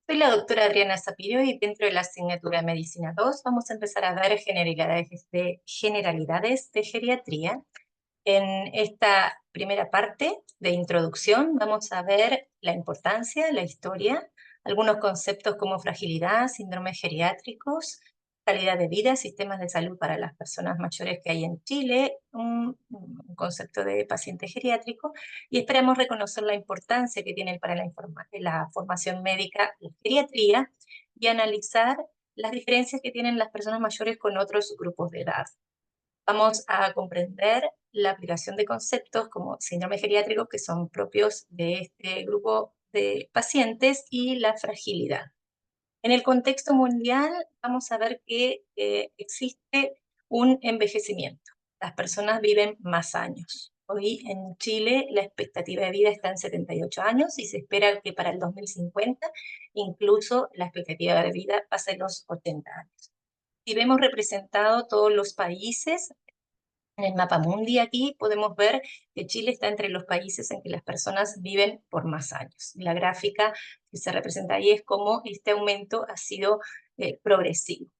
Soy la doctora Adriana Zapirio y dentro de la asignatura Medicina 2 vamos a empezar a ver generalidades de geriatría. En esta primera parte de introducción vamos a ver la importancia, la historia, algunos conceptos como fragilidad, síndromes geriátricos, calidad de vida, sistemas de salud para las personas mayores que hay en Chile, un concepto de paciente geriátrico, y esperamos reconocer la importancia que tiene para la formación médica la geriatría y analizar las diferencias que tienen las personas mayores con otros grupos de edad. Vamos a comprender la aplicación de conceptos como síndrome geriátrico que son propios de este grupo de pacientes y la fragilidad. En el contexto mundial vamos a ver que existe un envejecimiento. Las personas viven más años. Hoy en Chile la expectativa de vida está en 78 años y se espera que para el 2050 incluso la expectativa de vida pase los 80 años. Y vemos representado todos los países en el mapa mundi aquí podemos ver que Chile está entre los países en que las personas viven por más años. La gráfica que se representa ahí es cómo este aumento ha sido progresivo.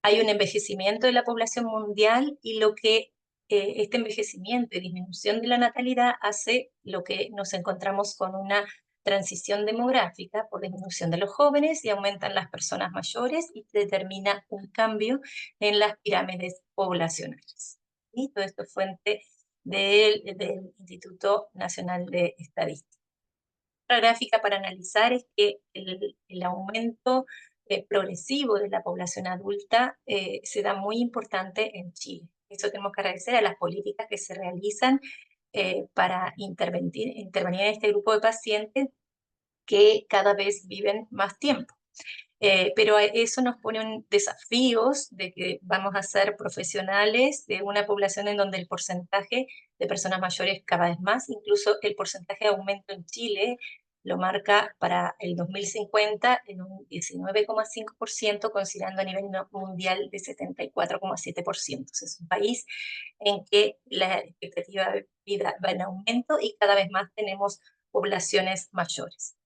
Hay un envejecimiento de la población mundial y lo que este envejecimiento y disminución de la natalidad hace lo que nos encontramos con una transición demográfica por disminución de los jóvenes y aumentan las personas mayores y determina un cambio en las pirámides poblacionales. Y todo esto es fuente del Instituto Nacional de Estadística. Otra gráfica para analizar es que el aumento progresivo de la población adulta se da muy importante en Chile. Eso tenemos que agradecer a las políticas que se realizan para intervenir en este grupo de pacientes que cada vez viven más tiempo. Pero eso nos pone desafíos de que vamos a ser profesionales de una población en donde el porcentaje de personas mayores cada vez más, incluso el porcentaje de aumento en Chile lo marca para el 2050 en un 19,5%, considerando a nivel mundial de 74,7%. Es un país en que la expectativa de vida va en aumento y cada vez más tenemos poblaciones mayores.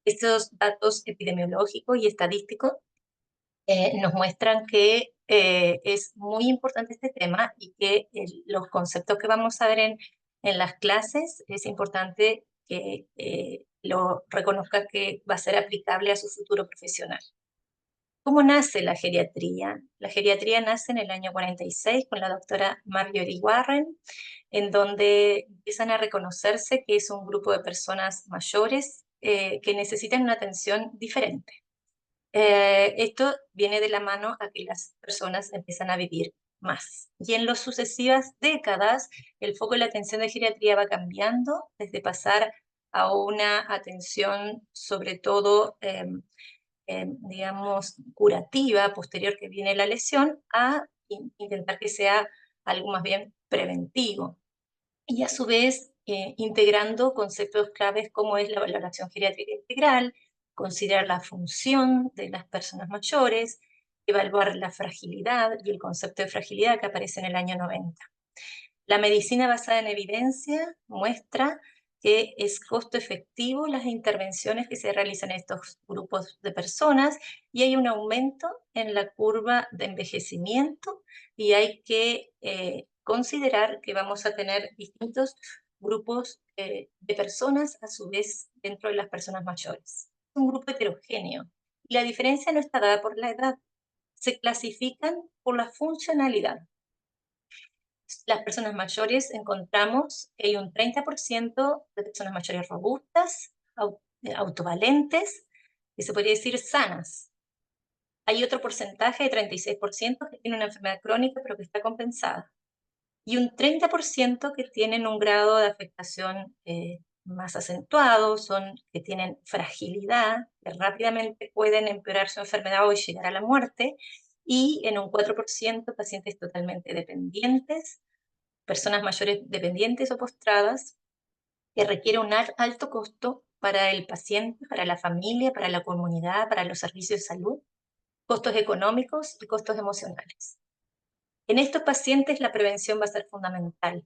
Estos datos epidemiológicos y estadísticos nos muestran que es muy importante este tema y que los conceptos que vamos a ver en las clases es importante que lo reconozca que va a ser aplicable a su futuro profesional. ¿Cómo nace la geriatría? La geriatría nace en el año 46 con la doctora Marjorie Warren, en donde empiezan a reconocerse que es un grupo de personas mayores que necesitan una atención diferente. Esto viene de la mano a que las personas empiezan a vivir más. Y en las sucesivas décadas, el foco de la atención de geriatría va cambiando desde pasar a una atención sobre todo digamos, curativa posterior que viene la lesión, a intentar que sea algo más bien preventivo. Y a su vez, integrando conceptos claves como es la valoración geriátrica integral, considerar la función de las personas mayores, evaluar la fragilidad y el concepto de fragilidad que aparece en el año 90. La medicina basada en evidencia muestra que es costo efectivo las intervenciones que se realizan en estos grupos de personas y hay un aumento en la curva de envejecimiento y hay que considerar que vamos a tener distintos grupos de personas a su vez dentro de las personas mayores. Es un grupo heterogéneo y la diferencia no está dada por la edad, se clasifican por la funcionalidad. Las personas mayores encontramos que hay un 30% de personas mayores robustas, autovalentes, que se podría decir sanas. Hay otro porcentaje de 36% que tiene una enfermedad crónica pero que está compensada. Y un 30% que tienen un grado de afectación más acentuado, son que tienen fragilidad, que rápidamente pueden empeorar su enfermedad o llegar a la muerte, y en un 4% pacientes totalmente dependientes, personas mayores dependientes o postradas, que requiere un alto costo para el paciente, para la familia, para la comunidad, para los servicios de salud, costos económicos y costos emocionales. En estos pacientes la prevención va a ser fundamental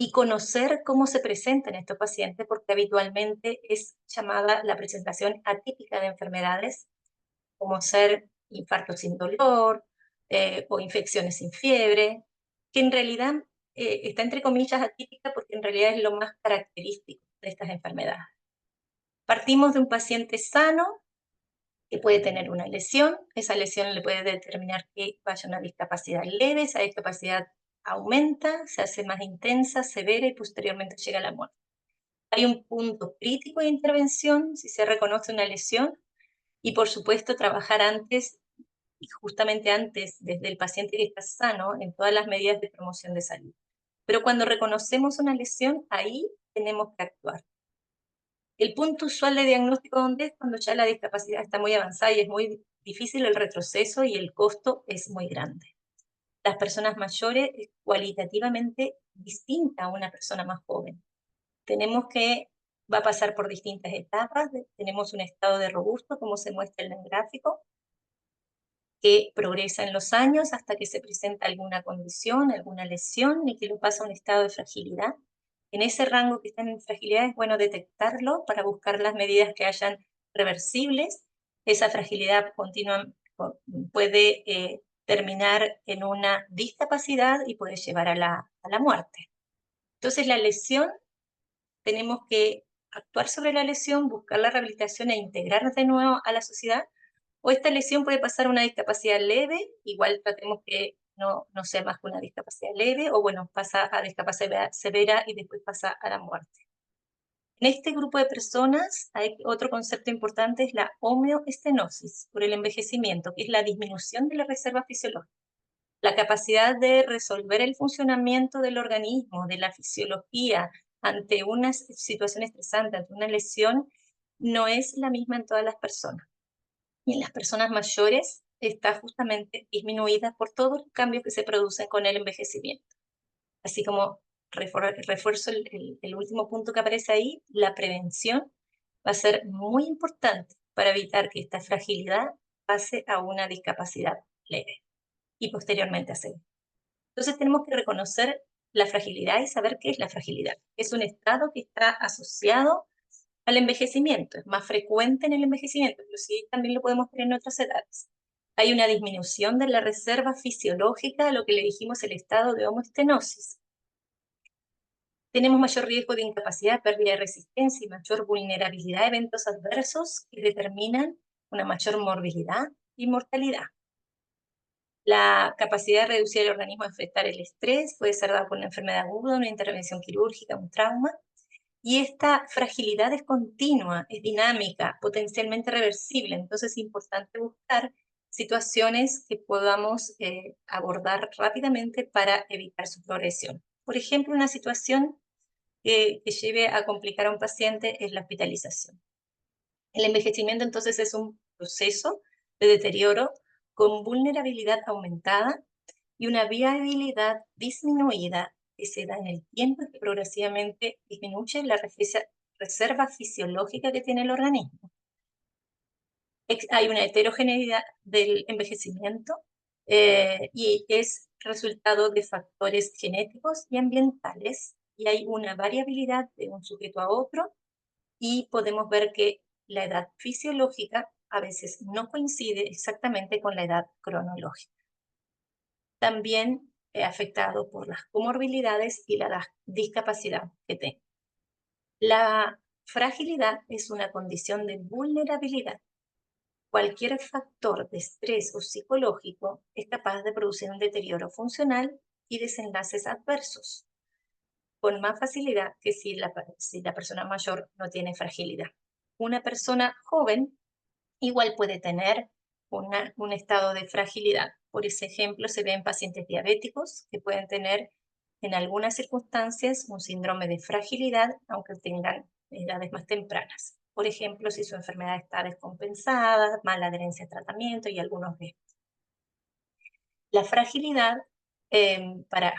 y conocer cómo se presentan estos pacientes, porque habitualmente es llamada la presentación atípica de enfermedades, como ser infarto sin dolor o infecciones sin fiebre, que en realidad está entre comillas atípica porque en realidad es lo más característico de estas enfermedades. Partimos de un paciente sano que puede tener una lesión, esa lesión le puede determinar que vaya a una discapacidad leve, esa discapacidad aumenta, se hace más intensa, severa y posteriormente llega a la muerte. Hay un punto crítico de intervención si se reconoce una lesión y por supuesto trabajar antes y justamente antes desde el paciente que está sano en todas las medidas de promoción de salud. Pero cuando reconocemos una lesión, ahí tenemos que actuar. El punto usual de diagnóstico donde es cuando ya la discapacidad está muy avanzada y es muy difícil el retroceso y el costo es muy grande. Las personas mayores es cualitativamente distinta a una persona más joven. Tenemos que, va a pasar por distintas etapas, tenemos un estado de robusto, como se muestra en el gráfico, que progresa en los años hasta que se presenta alguna condición, alguna lesión y que lo pasa a un estado de fragilidad. En ese rango que está en fragilidad es bueno detectarlo para buscar las medidas que hayan reversibles. Esa fragilidad continua puede terminar en una discapacidad y puede llevar a la muerte. Entonces la lesión, tenemos que actuar sobre la lesión, buscar la rehabilitación e integrarnos de nuevo a la sociedad, o esta lesión puede pasar a una discapacidad leve, igual tratemos que no sea más que una discapacidad leve, o bueno, pasa a discapacidad severa y después pasa a la muerte. En este grupo de personas hay otro concepto importante, es la homeoestenosis, por el envejecimiento, que es la disminución de la reserva fisiológica. La capacidad de resolver el funcionamiento del organismo, de la fisiología, ante una situación estresante, ante una lesión, no es la misma en todas las personas. Y en las personas mayores está justamente disminuida por todos los cambios que se producen con el envejecimiento. Así como refuerzo el último punto que aparece ahí, la prevención va a ser muy importante para evitar que esta fragilidad pase a una discapacidad leve y posteriormente a severa. Entonces tenemos que reconocer la fragilidad y saber qué es la fragilidad. Es un estado que está asociado al envejecimiento, es más frecuente en el envejecimiento, pero sí también lo podemos ver en otras edades. Hay una disminución de la reserva fisiológica, lo que le dijimos el estado de homoestenosis. Tenemos mayor riesgo de incapacidad, pérdida de resistencia y mayor vulnerabilidad a eventos adversos que determinan una mayor morbilidad y mortalidad. La capacidad de reducir el organismo a enfrentar el estrés puede ser dada por una enfermedad aguda, una intervención quirúrgica, un trauma. Y esta fragilidad es continua, es dinámica, potencialmente reversible. Entonces es importante buscar situaciones que podamos abordar rápidamente para evitar su progresión. Por ejemplo, una situación que lleve a complicar a un paciente es la hospitalización. El envejecimiento entonces es un proceso de deterioro con vulnerabilidad aumentada y una viabilidad disminuida que se da en el tiempo y que progresivamente disminuye la reserva fisiológica que tiene el organismo. Hay una heterogeneidad del envejecimiento y es resultado de factores genéticos y ambientales, y hay una variabilidad de un sujeto a otro, y podemos ver que la edad fisiológica a veces no coincide exactamente con la edad cronológica. También afectado por las comorbilidades y la discapacidad que tenga. La fragilidad es una condición de vulnerabilidad. Cualquier factor de estrés o psicológico es capaz de producir un deterioro funcional y desenlaces adversos, con más facilidad que si la persona mayor no tiene fragilidad. Una persona joven igual puede tener un estado de fragilidad. Por ese ejemplo, se ve en pacientes diabéticos que pueden tener en algunas circunstancias un síndrome de fragilidad, aunque tengan edades más tempranas. Por ejemplo, si su enfermedad está descompensada, mala adherencia al tratamiento y algunos de estos. La fragilidad,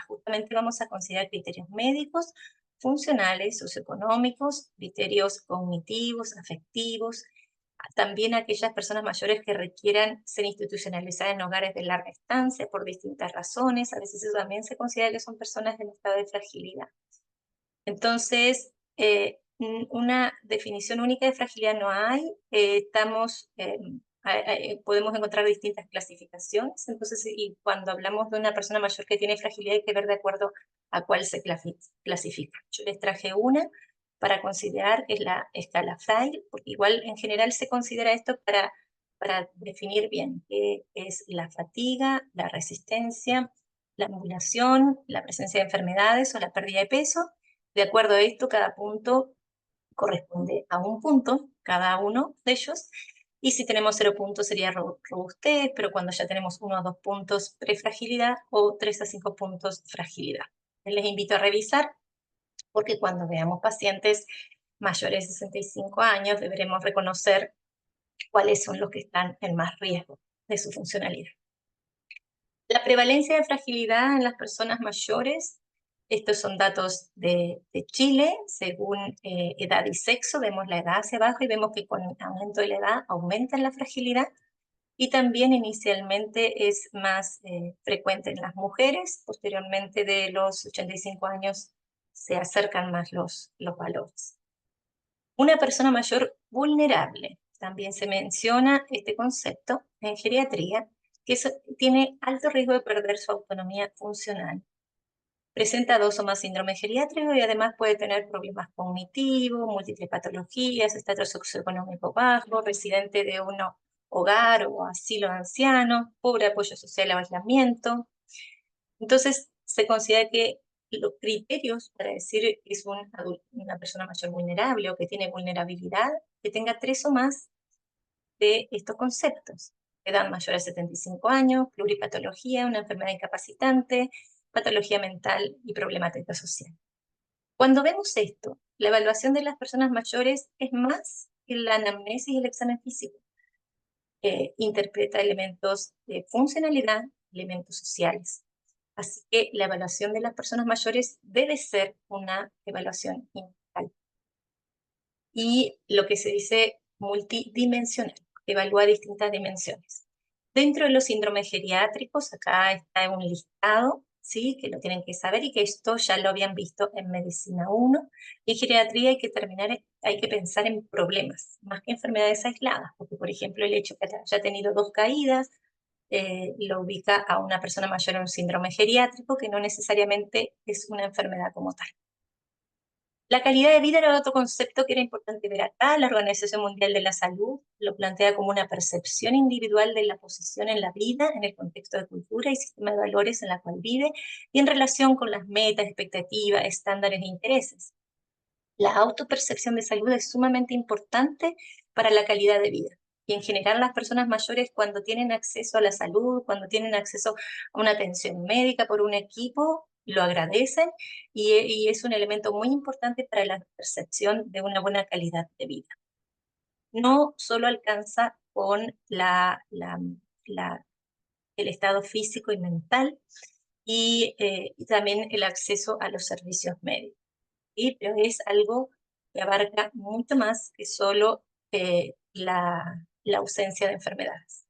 justamente vamos a considerar criterios médicos, funcionales, socioeconómicos, criterios cognitivos, afectivos, también aquellas personas mayores que requieran ser institucionalizadas en hogares de larga estancia por distintas razones. A veces eso también se considera que son personas en estado de fragilidad. Entonces, una definición única de fragilidad no hay. Podemos encontrar distintas clasificaciones. Entonces, y cuando hablamos de una persona mayor que tiene fragilidad, hay que ver de acuerdo a cuál se clasifica. Yo les traje una para considerar, es la escala Frail, porque igual en general se considera esto para definir bien qué es la fatiga, la resistencia, la ambulación, la presencia de enfermedades o la pérdida de peso. De acuerdo a esto, cada punto corresponde a un punto, cada uno de ellos, y si tenemos 0 puntos sería robustez, pero cuando ya tenemos 1 o 2 puntos, prefragilidad, o 3 a 5 puntos, fragilidad. Les invito a revisar, porque cuando veamos pacientes mayores de 65 años, deberemos reconocer cuáles son los que están en más riesgo de su funcionalidad. La prevalencia de fragilidad en las personas mayores, estos son datos de Chile, según edad y sexo, vemos la edad hacia abajo y vemos que con el aumento de la edad aumenta la fragilidad, y también inicialmente es más frecuente en las mujeres, posteriormente de los 85 años se acercan más los valores. Una persona mayor vulnerable, también se menciona este concepto en geriatría, que tiene alto riesgo de perder su autonomía funcional. Presenta 2 o más síndromes geriátricos y además puede tener problemas cognitivos, múltiples patologías, estatus socioeconómico bajo, residente de un hogar o asilo de ancianos, pobre apoyo social o aislamiento. Entonces, se considera que los criterios para decir que es una persona mayor vulnerable o que tiene vulnerabilidad, que tenga 3 o más de estos conceptos: edad mayor a 75 años, pluripatología, una enfermedad incapacitante, patología mental y problemática social. Cuando vemos esto, la evaluación de las personas mayores es más que la anamnesis y el examen físico. Interpreta elementos de funcionalidad, elementos sociales. Así que la evaluación de las personas mayores debe ser una evaluación integral. Y lo que se dice multidimensional, evalúa distintas dimensiones. Dentro de los síndromes geriátricos, acá está un listado, ¿sí?, que lo tienen que saber, y que esto ya lo habían visto en Medicina 1. Y en geriatría hay que pensar en problemas, más que enfermedades aisladas, porque por ejemplo el hecho de que haya tenido 2 caídas, lo ubica a una persona mayor en un síndrome geriátrico, que no necesariamente es una enfermedad como tal. La calidad de vida era otro concepto que era importante ver acá. La Organización Mundial de la Salud lo plantea como una percepción individual de la posición en la vida, en el contexto de cultura y sistema de valores en la cual vive, y en relación con las metas, expectativas, estándares e intereses. La autopercepción de salud es sumamente importante para la calidad de vida. Y en general las personas mayores, cuando tienen acceso a la salud, cuando tienen acceso a una atención médica por un equipo, lo agradecen, y es un elemento muy importante para la percepción de una buena calidad de vida. No solo alcanza con el estado físico y mental, y también el acceso a los servicios médicos. ¿Sí? Pero es algo que abarca mucho más que solo la ausencia de enfermedades.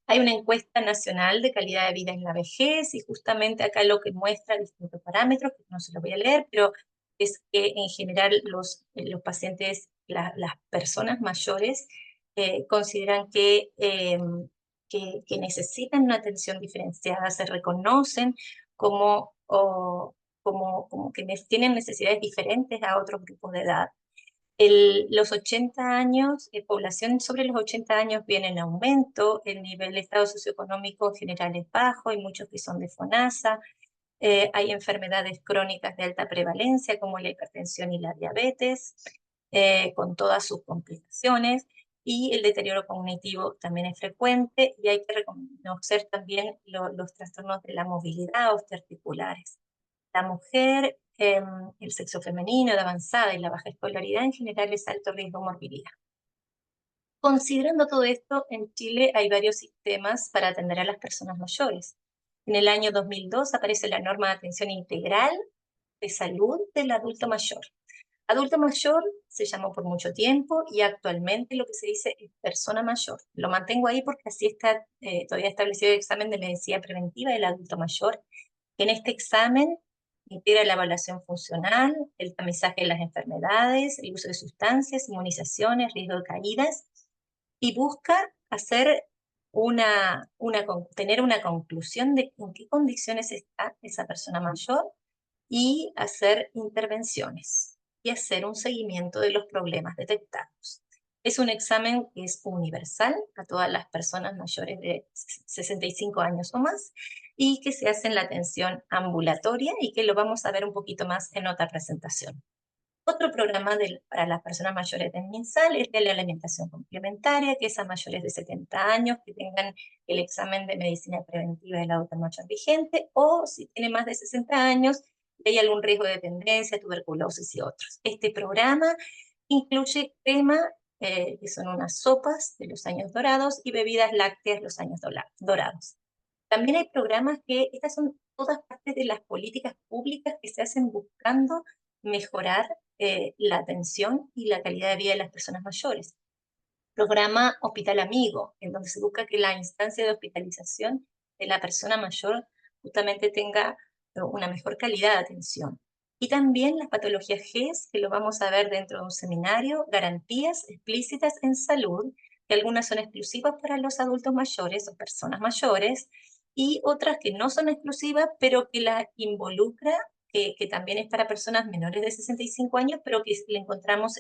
Hay una encuesta nacional de calidad de vida en la vejez, y justamente acá lo que muestra distintos parámetros, que no se los voy a leer, pero es que en general los pacientes, las personas mayores, consideran que necesitan una atención diferenciada, se reconocen como, como que tienen necesidades diferentes a otros grupos de edad. Los 80 años, población sobre los 80 años viene en aumento, el nivel de estado socioeconómico en general es bajo, hay muchos que son de FONASA, hay enfermedades crónicas de alta prevalencia como la hipertensión y la diabetes, con todas sus complicaciones, y el deterioro cognitivo también es frecuente, y hay que reconocer también los trastornos de la movilidad osteoarticulares. La mujer, el sexo femenino de avanzada y la baja escolaridad en general es alto riesgo de morbilidad. Considerando todo esto, en Chile hay varios sistemas para atender a las personas mayores. En el año 2002 aparece la norma de atención integral de salud del adulto mayor. Adulto mayor se llamó por mucho tiempo, y actualmente lo que se dice es persona mayor. Lo mantengo ahí porque así está todavía establecido el examen de medicina preventiva del adulto mayor. En este examen integra la evaluación funcional, el tamizaje de las enfermedades, el uso de sustancias, inmunizaciones, riesgo de caídas, y busca hacer tener una conclusión de en qué condiciones está esa persona mayor y hacer intervenciones y hacer un seguimiento de los problemas detectados. Es un examen que es universal a todas las personas mayores de 65 años o más y que se hace en la atención ambulatoria y que lo vamos a ver un poquito más en otra presentación. Otro programa para las personas mayores de MinSal es de la alimentación complementaria, que es a mayores de 70 años que tengan el examen de medicina preventiva del adulto mayor vigente, o si tiene más de 60 años y hay algún riesgo de dependencia, tuberculosis y otros. Este programa incluye crema, que son unas sopas de los años dorados, y bebidas lácteas los años dorados. También hay programas que, estas son todas partes de las políticas públicas que se hacen buscando mejorar la atención y la calidad de vida de las personas mayores. Programa Hospital Amigo, en donde se busca que la instancia de hospitalización de la persona mayor justamente tenga una mejor calidad de atención. Y también las patologías GES, que lo vamos a ver dentro de un seminario, garantías explícitas en salud, que algunas son exclusivas para los adultos mayores o personas mayores, y otras que no son exclusivas, pero que la involucra, que también es para personas menores de 65 años, pero que le encontramos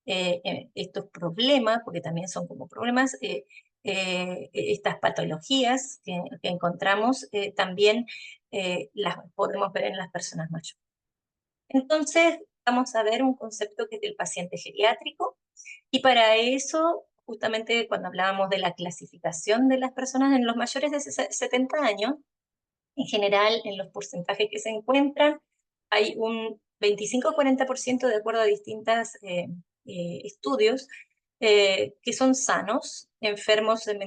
estos problemas, porque también son como problemas, estas patologías que encontramos, también las podemos ver en las personas mayores. Entonces, vamos a ver un concepto que es del paciente geriátrico, y para eso, justamente cuando hablábamos de la clasificación de las personas en los mayores de 70 años, en general, en los porcentajes que se encuentran, hay un 25-40% de acuerdo a distintos estudios que son sanos, enfermos en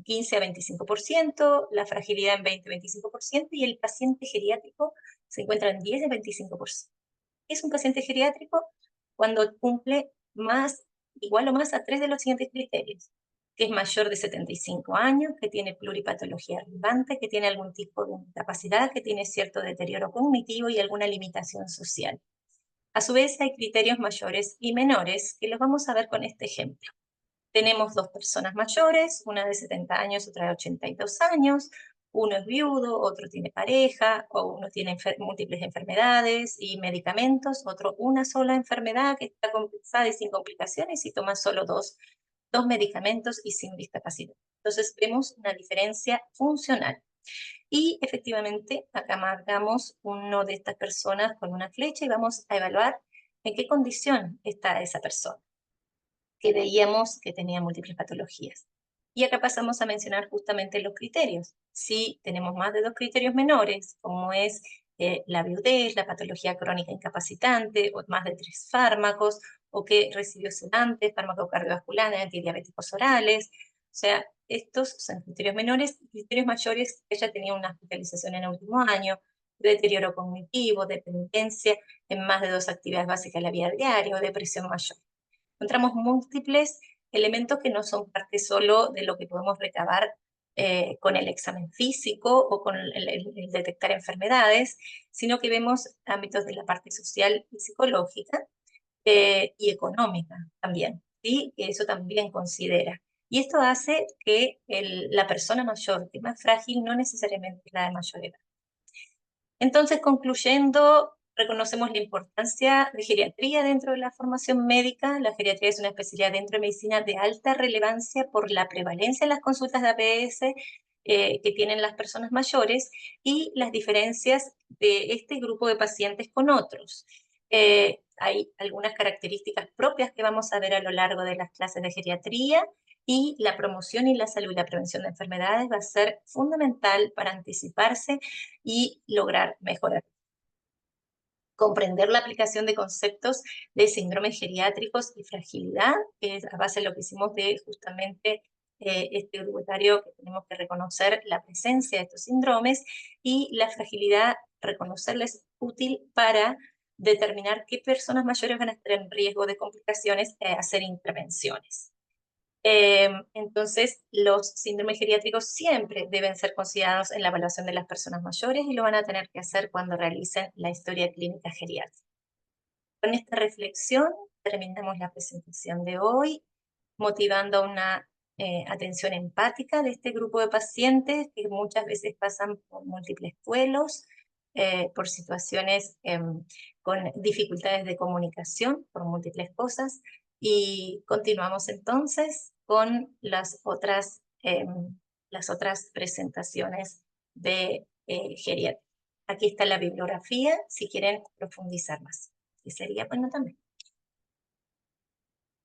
15 a 25%, la fragilidad en 20-25%, y el paciente geriátrico se encuentra en 10 a 25%. Es un paciente geriátrico cuando cumple igual o más a 3 de los siguientes criterios: que es mayor de 75 años, que tiene pluripatología relevante, que tiene algún tipo de incapacidad, que tiene cierto deterioro cognitivo y alguna limitación social. A su vez, hay criterios mayores y menores, que los vamos a ver con este ejemplo. Tenemos dos personas mayores, una de 70 años, otra de 82 años, uno es viudo, otro tiene pareja, o uno tiene múltiples enfermedades y medicamentos, otro una sola enfermedad que está compensada y sin complicaciones y toma solo dos medicamentos y sin discapacidad. Entonces vemos una diferencia funcional. Y efectivamente acá marcamos uno de estas personas con una flecha y vamos a evaluar en qué condición está esa persona, que veíamos que tenía múltiples patologías. Y acá pasamos a mencionar justamente los criterios. Si tenemos más de dos criterios menores, como es la viudez, la patología crónica incapacitante, o más de 3 fármacos, o que recibió sedantes, fármacos cardiovasculares, antidiabéticos orales, o sea, estos son criterios menores. Criterios mayores: ella tenía una hospitalización en el último año, deterioro cognitivo, dependencia en más de 2 actividades básicas de la vida diaria, o depresión mayor. Encontramos múltiples elementos que no son parte solo de lo que podemos recabar con el examen físico o con el detectar enfermedades, sino que vemos ámbitos de la parte social y psicológica y económica también, ¿sí? Que eso también considera. Y esto hace que la persona mayor, que es más frágil, no necesariamente es la de mayor edad. Entonces, concluyendo, reconocemos la importancia de geriatría dentro de la formación médica. La geriatría es una especialidad dentro de medicina de alta relevancia por la prevalencia en las consultas de APS que tienen las personas mayores y las diferencias de este grupo de pacientes con otros. Hay algunas características propias que vamos a ver a lo largo de las clases de geriatría, y la promoción y la salud y la prevención de enfermedades va a ser fundamental para anticiparse y lograr mejorar. Comprender la aplicación de conceptos de síndromes geriátricos y fragilidad, que es a base de lo que hicimos de justamente este grupo etario, que tenemos que reconocer la presencia de estos síndromes, y la fragilidad, reconocerla es útil para determinar qué personas mayores van a estar en riesgo de complicaciones e hacer intervenciones. Entonces, los síndromes geriátricos siempre deben ser considerados en la evaluación de las personas mayores y lo van a tener que hacer cuando realicen la historia clínica geriátrica. Con esta reflexión terminamos la presentación de hoy, motivando una atención empática de este grupo de pacientes que muchas veces pasan por múltiples duelos, por situaciones con dificultades de comunicación, por múltiples cosas, y continuamos entonces con las otras presentaciones de geriatría. Aquí está la bibliografía si quieren profundizar más. Y sería bueno también.